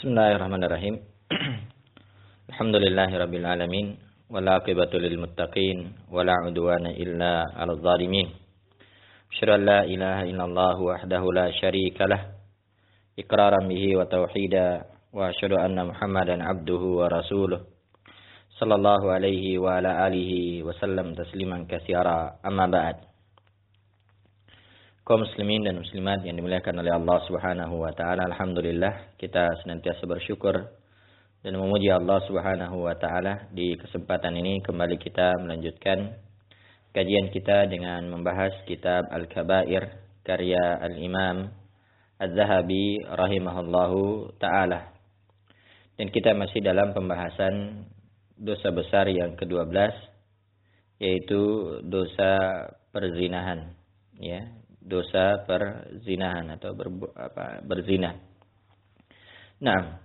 Bismillahirrahmanirrahim. Alhamdulillahirabbil alamin wal aqibatu lil muttaqin wala udwana illa 'alal zalimin. Asyhadu an la ilaha illallah wahdahu la syarikalah iqraran bihi wa tauhida wa asyhadu anna Muhammadan abduhu wa rasuluh sallallahu alaihi wa ala alihi wa sallam tasliman katsira. Amma ba'd. Kaum muslimin dan muslimat yang dimuliakan oleh Allah Subhanahu wa taala, alhamdulillah kita senantiasa bersyukur dan memuji Allah Subhanahu wa taala. Di kesempatan ini kembali kita melanjutkan kajian kita dengan membahas kitab Al-Kabair karya Al-Imam Az-Zahabi rahimahullahu taala. Dan kita masih dalam pembahasan dosa besar yang ke-12, yaitu dosa perzinahan, ya. Dosa perzinahan atau berzina. Nah,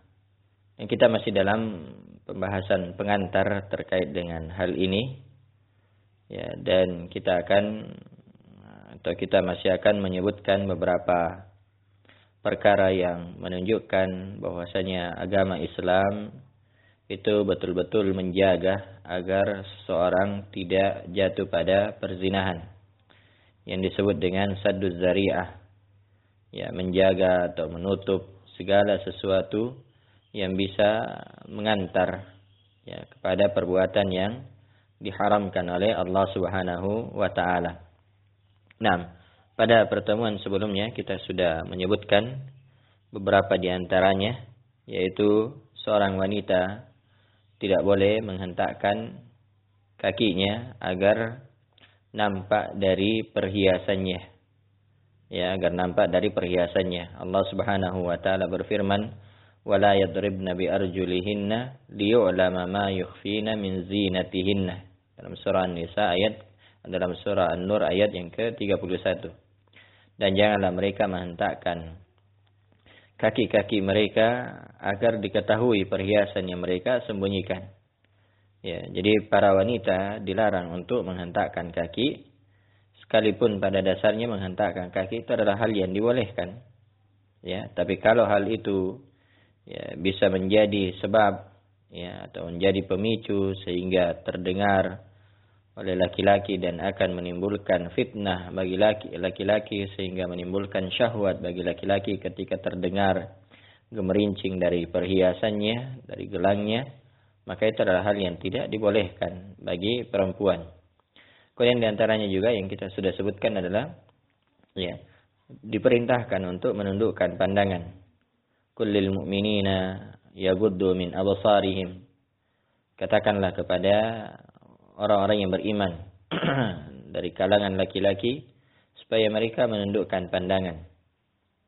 kita masih dalam pembahasan pengantar terkait dengan hal ini, ya, dan kita masih akan menyebutkan beberapa perkara yang menunjukkan bahwasanya agama Islam itu betul-betul menjaga agar seseorang tidak jatuh pada perzinahan, yang disebut dengan sadduz zari'ah, ya, menjaga atau menutup segala sesuatu yang bisa mengantar, ya, kepada perbuatan yang diharamkan oleh Allah Subhanahu wa taala. Nah, pada pertemuan sebelumnya kita sudah menyebutkan beberapa di antaranya, yaitu seorang wanita tidak boleh menghentakkan kakinya agar nampak dari perhiasannya, ya, agar nampak dari perhiasannya. Allah Subhanahu wa taala berfirman, "Wala yadribna bi arjulihinna liyu'lama ma yukhfina min zinatihinna." Dalam surah An-Nisa dalam surah An-Nur ayat yang ke-31. Dan janganlah mereka menghentakkan kaki-kaki mereka agar diketahui perhiasan yang mereka sembunyikan. Ya, jadi para wanita dilarang untuk menghentakkan kaki, sekalipun pada dasarnya menghentakkan kaki itu adalah hal yang dibolehkan. Ya, tapi kalau hal itu, ya, bisa menjadi sebab, ya, atau menjadi pemicu sehingga terdengar oleh laki-laki dan akan menimbulkan fitnah bagi laki-laki sehingga menimbulkan syahwat bagi laki-laki ketika terdengar gemerincing dari perhiasannya, dari gelangnya, maka itu adalah hal yang tidak dibolehkan bagi perempuan. Kemudian di antaranya juga yang kita sudah sebutkan adalah, ya, diperintahkan untuk menundukkan pandangan. Kullil mu'minina yaghuddu min absarihim. Katakanlah kepada orang-orang yang beriman dari kalangan laki-laki supaya mereka menundukkan pandangan.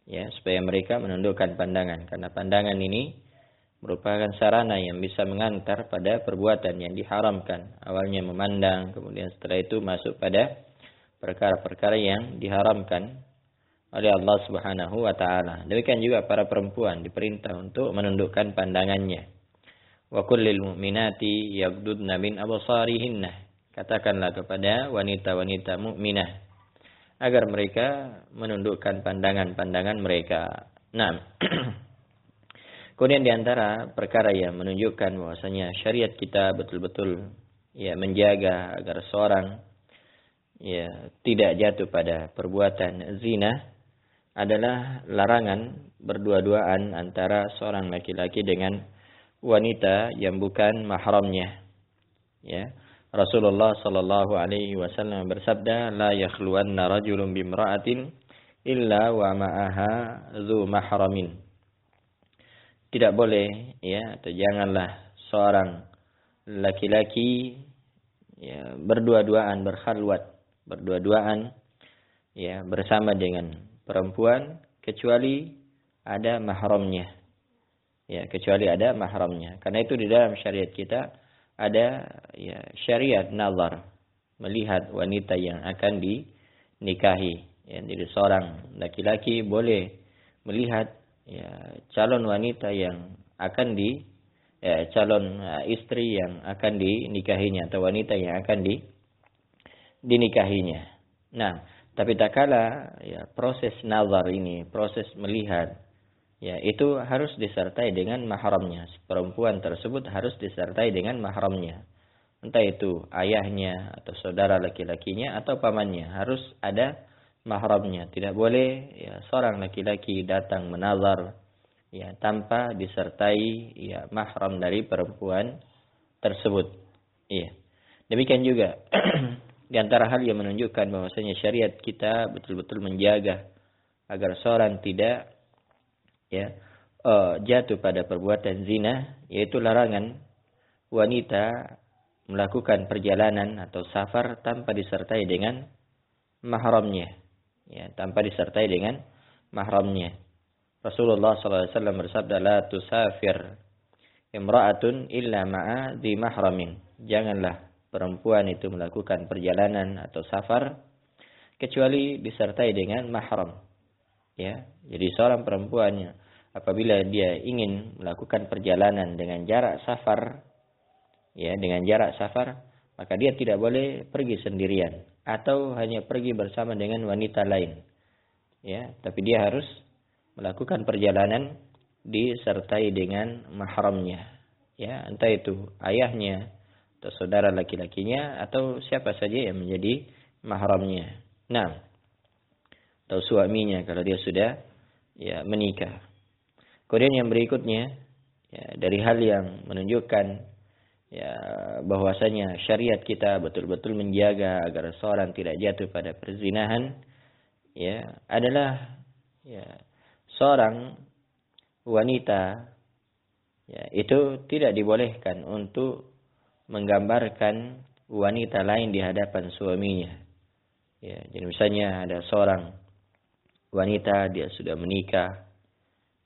Ya, supaya mereka menundukkan pandangan, karena pandangan ini merupakan sarana yang bisa mengantar pada perbuatan yang diharamkan. Awalnya memandang, kemudian setelah itu masuk pada perkara-perkara yang diharamkan oleh Allah Subhanahu wa taala. Demikian juga para perempuan diperintah untuk menundukkan pandangannya. Wa kullil mu'minati yaghdudna min absarihinna. Katakanlah kepada wanita-wanita mukminah agar mereka menundukkan pandangan-pandangan mereka. Nah, kemudian di antara perkara yang menunjukkan bahwasanya syariat kita betul-betul, ya, menjaga agar seorang, ya, tidak jatuh pada perbuatan zina adalah larangan berdua-duaan antara seorang laki-laki dengan wanita yang bukan mahramnya. Ya, Rasulullah sallallahu alaihi wasallam bersabda, "La yakhluwanna rajulun bimra'atin illa wa ma'aha dzu mahramin." Tidak boleh, ya, atau janganlah seorang laki-laki, ya, berdua-duaan, berdua-duaan, ya, bersama dengan perempuan kecuali ada mahramnya. Ya, kecuali ada mahramnya. Karena itu di dalam syariat kita ada, ya, syariat nazar, melihat wanita yang akan dinikahi. Ya, jadi seorang laki-laki boleh melihat, ya, calon wanita yang akan calon istri yang akan dinikahinya atau wanita yang akan dinikahinya. Nah, tapi tak kala, ya, proses nazar ini, proses melihat ya itu harus disertai dengan mahramnya. Perempuan tersebut harus disertai dengan mahramnya. Entah itu ayahnya atau saudara laki-lakinya atau pamannya, harus ada mahramnya. Tidak boleh ya seorang laki-laki datang menazar ya tanpa disertai ya mahram dari perempuan tersebut. Iya. Demikian juga di antara hal yang menunjukkan bahwasanya syariat kita betul-betul menjaga agar seorang tidak ya jatuh pada perbuatan zina, yaitu larangan wanita melakukan perjalanan atau safar tanpa disertai dengan mahramnya. Ya, tanpa disertai dengan mahramnya. Rasulullah SAW bersabda, "La tusafir imra'atun illa ma'a dhi mahramin." Janganlah perempuan itu melakukan perjalanan atau safar kecuali disertai dengan mahram. Ya, jadi seorang perempuan apabila dia ingin melakukan perjalanan dengan jarak safar, ya, dengan jarak safar, maka dia tidak boleh pergi sendirian atau hanya pergi bersama dengan wanita lain. Ya, tapi dia harus melakukan perjalanan disertai dengan mahramnya. Ya, entah itu ayahnya atau saudara laki-lakinya atau siapa saja yang menjadi mahramnya. Nah, atau suaminya kalau dia sudah ya menikah. Kemudian yang berikutnya ya, dari hal yang menunjukkan ya bahwasanya syariat kita betul-betul menjaga agar seorang tidak jatuh pada perzinahan ya adalah ya seorang wanita ya itu tidak dibolehkan untuk menggambarkan wanita lain di hadapan suaminya. Ya, jadi misalnya ada seorang wanita dia sudah menikah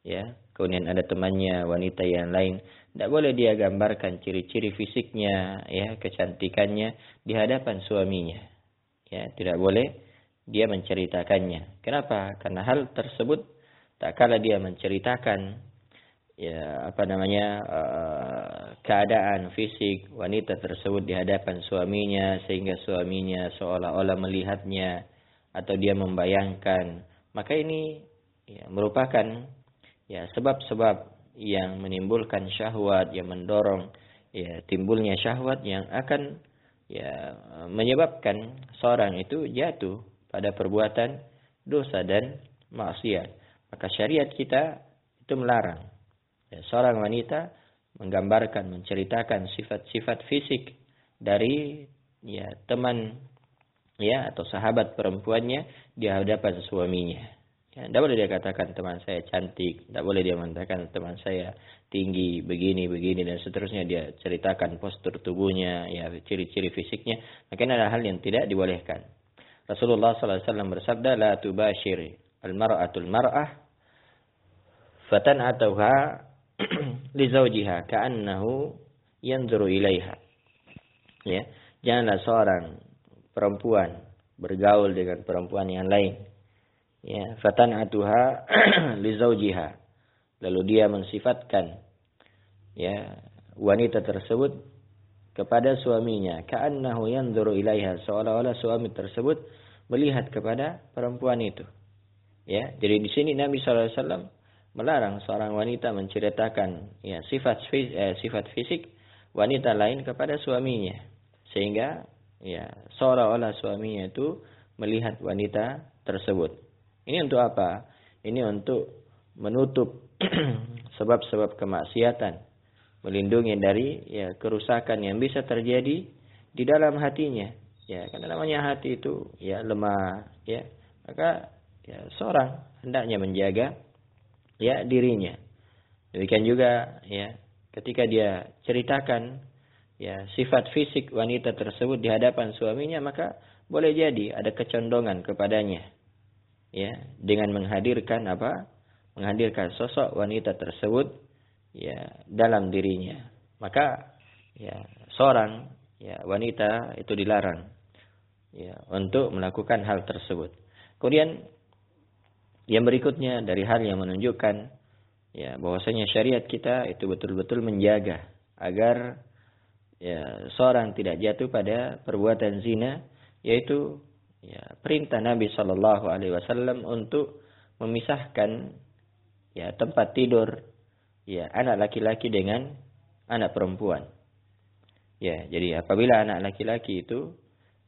ya, kemudian ada temannya wanita yang lain, tidak boleh dia gambarkan ciri-ciri fisiknya, ya, kecantikannya di hadapan suaminya. Ya, tidak boleh dia menceritakannya. Kenapa? Karena hal tersebut tak kala dia menceritakan ya keadaan fisik wanita tersebut di hadapan suaminya sehingga suaminya seolah-olah melihatnya atau dia membayangkan, maka ini ya, merupakan ya sebab-sebab yang menimbulkan syahwat, yang mendorong ya timbulnya syahwat yang akan ya menyebabkan seorang itu jatuh pada perbuatan dosa dan maksiat. Maka syariat kita itu melarang ya, seorang wanita menggambarkan, menceritakan sifat-sifat fisik dari ya teman ya atau sahabat perempuannya di hadapan suaminya. Ya, tidak boleh dia katakan teman saya cantik, tidak boleh dia mengatakan teman saya tinggi, begini, dan seterusnya. Dia ceritakan postur tubuhnya, ya ciri-ciri fisiknya. Maka ini adalah hal yang tidak dibolehkan. Rasulullah SAW bersabda, "La tubashir al-mar'atul mar'ah fatan'atuha li zawjiha ka'annahu yanzuru ilaiha." Ya, janganlah seorang perempuan bergaul dengan perempuan yang lain. Ya, fatan'atuha li zawjiha. Lalu dia mensifatkan ya wanita tersebut kepada suaminya, ka'annahu yanzuru ilaiha, seolah-olah suami tersebut melihat kepada perempuan itu. Ya, jadi di sini Nabi SAW melarang seorang wanita menceritakan ya sifat fisik wanita lain kepada suaminya, sehingga ya seolah-olah suaminya itu melihat wanita tersebut. Ini untuk apa? Ini untuk menutup sebab-sebab kemaksiatan, melindungi dari ya kerusakan yang bisa terjadi di dalam hatinya. Ya, karena namanya hati itu ya lemah, ya. Maka ya seorang hendaknya menjaga ya dirinya. Demikian juga ya ketika dia ceritakan ya sifat fisik wanita tersebut di hadapan suaminya, maka boleh jadi ada kecondongan kepadanya. Ya, dengan menghadirkan sosok wanita tersebut ya dalam dirinya. Maka ya seorang ya wanita itu dilarang ya untuk melakukan hal tersebut. Kemudian yang berikutnya dari hal yang menunjukkan ya bahwasanya syariat kita itu betul-betul menjaga agar ya seorang tidak jatuh pada perbuatan zina, yaitu ya perintah Nabi Shallallahu Alaihi Wasallam untuk memisahkan ya tempat tidur ya anak laki-laki dengan anak perempuan. Ya, jadi apabila anak laki-laki itu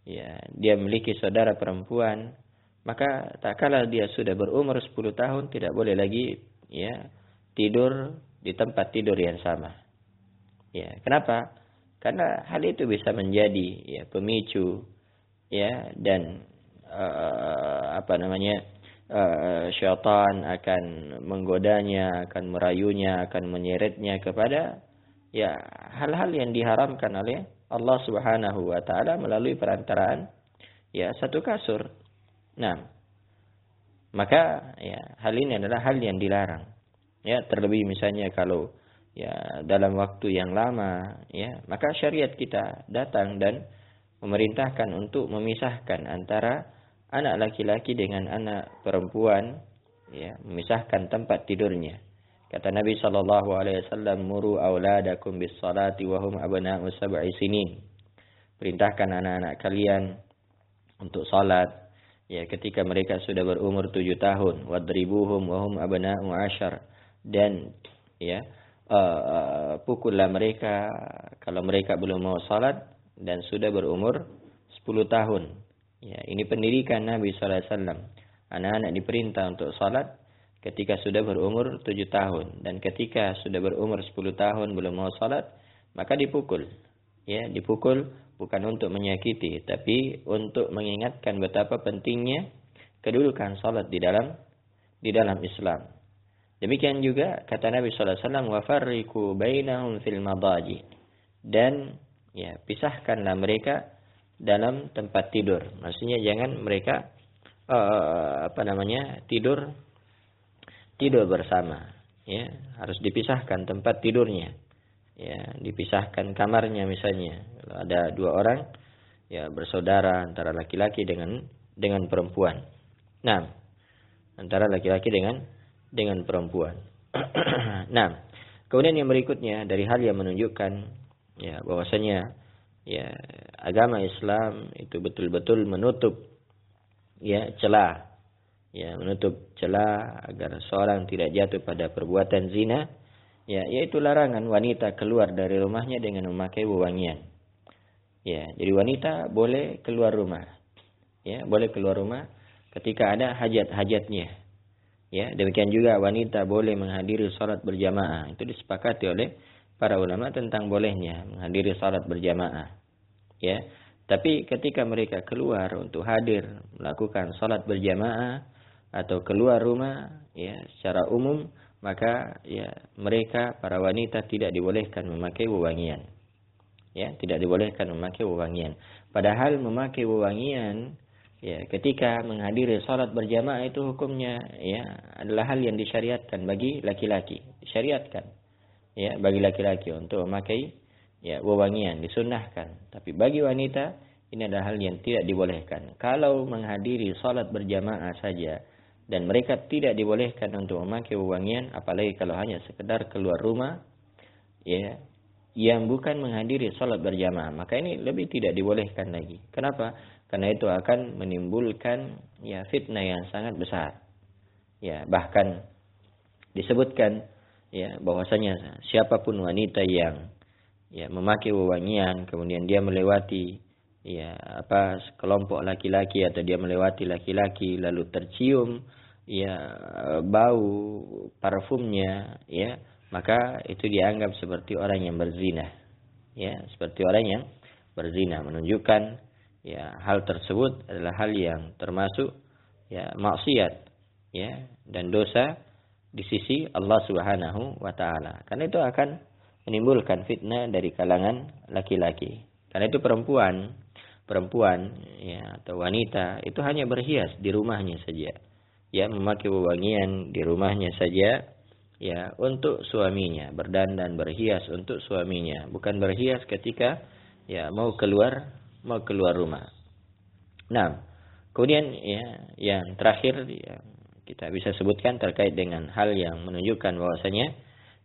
ya dia memiliki saudara perempuan, maka tak kala dia sudah berumur 10 tahun tidak boleh lagi ya tidur di tempat tidur yang sama. Ya, kenapa? Karena hal itu bisa menjadi ya pemicu ya dan syaitan akan menggodanya, akan merayunya, akan menyeretnya kepada ya hal-hal yang diharamkan oleh Allah Subhanahu wa taala melalui perantaraan ya satu kasur. Nah, maka ya hal ini adalah hal yang dilarang. Ya, terlebih misalnya kalau ya dalam waktu yang lama ya, maka syariat kita datang dan memerintahkan untuk memisahkan antara anak laki-laki dengan anak perempuan, ya, memisahkan tempat tidurnya. Kata Nabi sallallahu alaihi wasallam, "Muru auladakum bis salati wa hum abna'u sab'i sinin." Perintahkan anak-anak kalian untuk salat ya ketika mereka sudah berumur 7 tahun, wadribuhum wa hum abna'u 'ashar, dan ya pukullah mereka kalau mereka belum mau salat dan sudah berumur 10 tahun. Ya, ini pendidikan Nabi sallallahu alaihi wasallam. Anak-anak diperintah untuk salat ketika sudah berumur 7 tahun, dan ketika sudah berumur 10 tahun belum mau salat, maka dipukul. Ya, dipukul bukan untuk menyakiti, tapi untuk mengingatkan betapa pentingnya kedudukan salat di dalam Islam. Demikian juga kata Nabi sallallahu alaihi wasallam, "Wa farriqu bainahum fil madaji." Dan ya, pisahkanlah mereka dalam tempat tidur. Maksudnya jangan mereka tidur bersama. Ya, harus dipisahkan tempat tidurnya. Ya, dipisahkan kamarnya misalnya. Kalau ada 2 orang ya bersaudara antara laki-laki dengan perempuan. Nah, antara laki-laki dengan perempuan. Nah, kemudian yang berikutnya dari hal yang menunjukkan ya bahwasanya ya agama Islam itu betul-betul menutup ya celah agar seorang tidak jatuh pada perbuatan zina, ya yaitu larangan wanita keluar dari rumahnya dengan memakai wewangian. Ya, jadi wanita boleh keluar rumah. Ya, boleh keluar rumah ketika ada hajat-hajatnya. Ya, demikian juga wanita boleh menghadiri salat berjamaah. Itu disepakati oleh para ulama tentang bolehnya menghadiri salat berjamaah. Ya, tapi ketika mereka keluar untuk hadir melakukan salat berjamaah atau keluar rumah ya secara umum, maka ya mereka para wanita tidak dibolehkan memakai wewangian. Ya, tidak dibolehkan memakai wewangian. Padahal memakai wewangian ya ketika menghadiri salat berjamaah itu hukumnya ya adalah hal yang disyariatkan bagi laki-laki. Disyariatkan ya bagi laki-laki untuk memakai ya wewangian, disunnahkan. Tapi bagi wanita ini adalah hal yang tidak dibolehkan. Kalau menghadiri salat berjamaah saja dan mereka tidak dibolehkan untuk memakai wewangian, apalagi kalau hanya sekedar keluar rumah ya yang bukan menghadiri salat berjamaah, maka ini lebih tidak dibolehkan lagi. Kenapa? Karena itu akan menimbulkan ya fitnah yang sangat besar. Ya, bahkan disebutkan ya bahwasanya siapapun wanita yang ya memakai wewangian kemudian dia melewati ya kelompok laki-laki atau dia melewati laki-laki lalu tercium ya bau parfumnya, ya maka itu dianggap seperti orang yang berzina. Ya, seperti orang yang berzina, menunjukkan ya hal tersebut adalah hal yang termasuk ya maksiat ya dan dosa di sisi Allah Subhanahu wa taala. Karena itu akan menimbulkan fitnah dari kalangan laki-laki. Karena itu perempuan ya atau wanita itu hanya berhias di rumahnya saja. Ya, memakai wewangian di rumahnya saja ya untuk suaminya, berdandan berhias untuk suaminya, bukan berhias ketika ya mau keluar rumah. Nah, kemudian ya yang terakhir ya, kita bisa sebutkan terkait dengan hal yang menunjukkan bahwasanya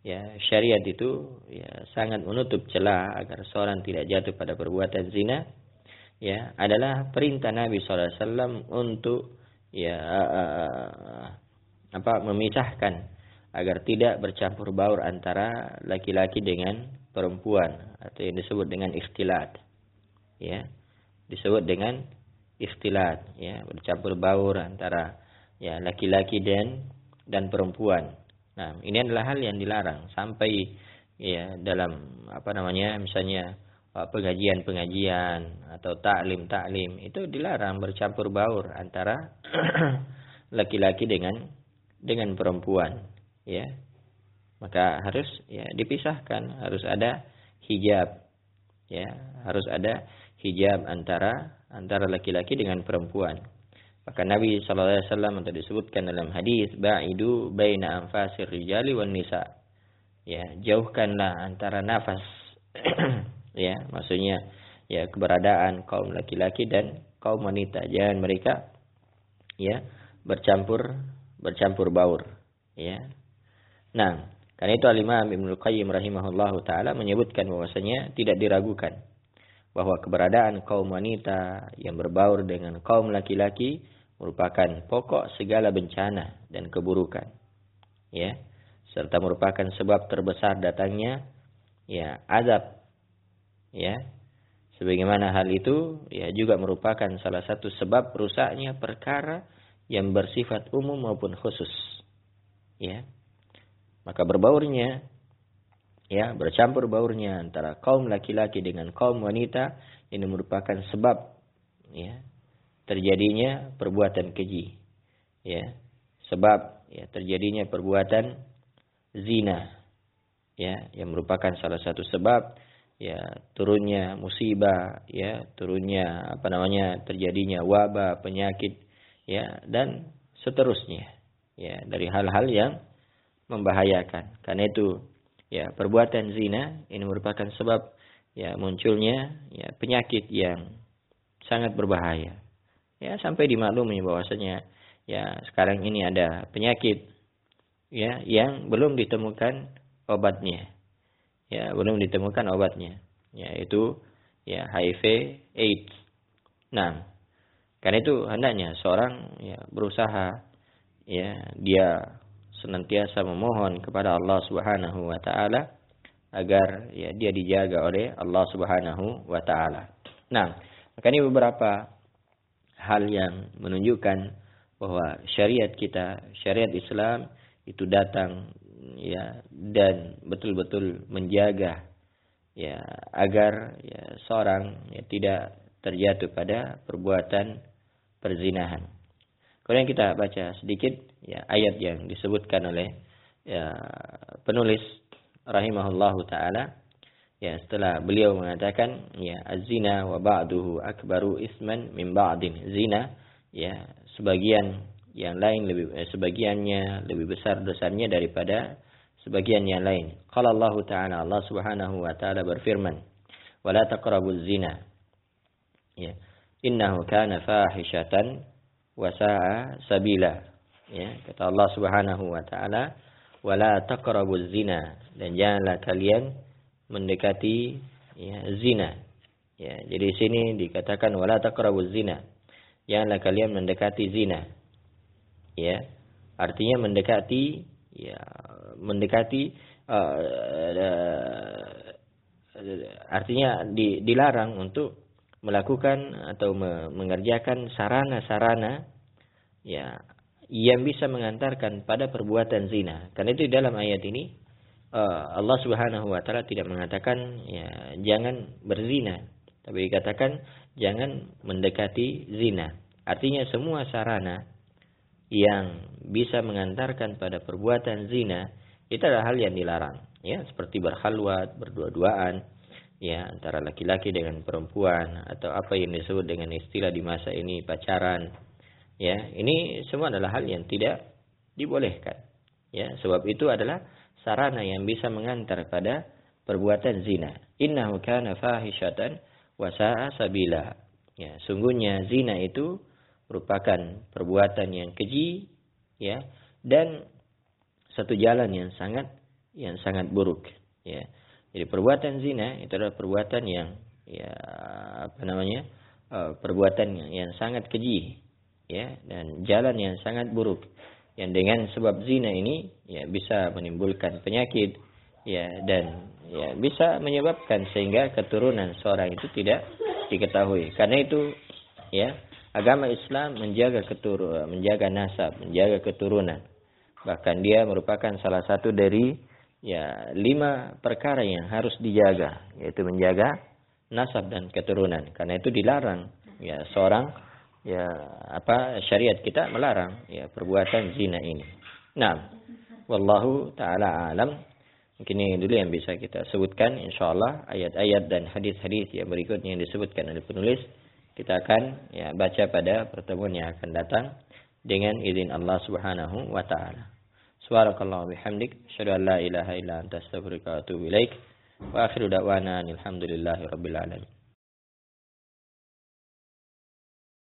ya syariat itu ya sangat menutup celah agar seorang tidak jatuh pada perbuatan zina, ya adalah perintah Nabi SAW untuk ya memisahkan agar tidak bercampur baur antara laki-laki dengan perempuan atau yang disebut dengan ikhtilat. Ya, disebut dengan ikhtilat, ya, bercampur baur antara ya laki-laki dan perempuan. Nah, ini adalah hal yang dilarang sampai ya dalam misalnya pengajian-pengajian atau taklim itu dilarang bercampur baur antara laki-laki dengan perempuan, ya. Maka harus ya dipisahkan, harus ada hijab, ya, harus ada hijab antara laki-laki dengan perempuan. Maka Nabi sallallahu alaihi wasallam telah disebutkan dalam hadis, ba'idu baina anfasir rijali wan nisa. Ya, jauhkanlah antara nafas ya, maksudnya ya keberadaan kaum laki-laki dan kaum wanita. Jangan mereka ya bercampur baur, ya. Nah, karena itu Al-Imam Ibnu Qayyim rahimahullahu taala menyebutkan bahwasanya tidak diragukan bahwa keberadaan kaum wanita yang berbaur dengan kaum laki-laki merupakan pokok segala bencana dan keburukan, ya, serta merupakan sebab terbesar datangnya ya azab, ya. Sebagaimana hal itu ya juga merupakan salah satu sebab rusaknya perkara yang bersifat umum maupun khusus, ya. Maka berbaurnya ya, bercampur baurnya antara kaum laki-laki dengan kaum wanita ini merupakan sebab ya terjadinya perbuatan keji, ya. Sebab ya terjadinya perbuatan zina, ya, yang merupakan salah satu sebab ya turunnya musibah, ya, turunnya terjadinya wabah, penyakit, ya, dan seterusnya, ya, dari hal-hal yang membahayakan. Karena itu ya perbuatan zina ini merupakan sebab ya munculnya ya penyakit yang sangat berbahaya. Ya, sampai dimaklumi bahwasanya ya sekarang ini ada penyakit ya yang belum ditemukan obatnya. Ya, belum ditemukan obatnya, yaitu ya HIV AIDS. Nah, karena itu hendaknya seorang ya berusaha ya dia senantiasa memohon kepada Allah Subhanahu wa taala agar ya dia dijaga oleh Allah Subhanahu wa taala. Nah, maka ini beberapa hal yang menunjukkan bahwa syariat kita, syariat Islam itu datang ya dan betul-betul menjaga ya agar ya seorang ya tidak terjatuh pada perbuatan perzinahan. Kemudian kita baca sedikit ya ayat yang disebutkan oleh ya penulis rahimahullahu taala, ya, setelah beliau mengatakan ya az-zina wa ba'duhu akbaru isman min ba'din. Zina ya sebagian yang lain sebagiannya lebih besar dosanya daripada sebagian yang lain. Qala Allah Ta'ala, Allah Subhanahu wa taala berfirman, "Wa la taqrabuz zina." Ya. Innahu kana fahishatan wa sa'a sabila. Ya, kata Allah Subhanahu wa taala, "Wa la taqrabuz zina." Dan janganlah kalian mendekati ya zina. Ya, jadi di sini dikatakan wa la taqrabuz zina. Janganlah kalian mendekati zina. Ya, artinya mendekati artinya dilarang untuk melakukan atau mengerjakan sarana-sarana ya yang bisa mengantarkan pada perbuatan zina. Karena itu dalam ayat ini Allah Subhanahu wa taala tidak mengatakan ya jangan berzina, tapi dikatakan jangan mendekati zina. Artinya semua sarana yang bisa mengantarkan pada perbuatan zina itu adalah hal yang dilarang, ya, seperti berkhalwat, berdua-duaan, ya, antara laki-laki dengan perempuan, atau apa yang disebut dengan istilah di masa ini pacaran, ya, ini semua adalah hal yang tidak dibolehkan, ya, sebab itu adalah sarana yang bisa mengantar pada perbuatan zina. Innahu kana fahishatan wa sa'a sabila. Ya, sungguhnya zina itu merupakan perbuatan yang keji, ya, dan satu jalan yang sangat buruk, ya. Jadi perbuatan zina itu adalah perbuatan yang ya perbuatan yang sangat keji, ya, dan jalan yang sangat buruk, yang dengan sebab zina ini ya bisa menimbulkan penyakit ya dan ya bisa menyebabkan sehingga keturunan seorang itu tidak diketahui. Karena itu ya agama Islam menjaga menjaga nasab, menjaga keturunan. Bahkan dia merupakan salah satu dari ya 5 perkara yang harus dijaga, yaitu menjaga nasab dan keturunan. Karena itu dilarang ya seorang ya syariat kita melarang ya perbuatan zina ini. Nah, wallahu taala alam. Mungkin ini dulu yang bisa kita sebutkan. Insyaallah ayat-ayat dan hadis-hadis yang berikutnya yang disebutkan oleh penulis kita akan ya baca pada pertemuan yang akan datang dengan izin Allah Subhanahu wa taala. Subhanakallah bihamdik, asyhadu an la ilaha illa anta astaghfiruka wa atubu ilaik. Wa akhiru da'wana alhamdulillahi rabbil alamin.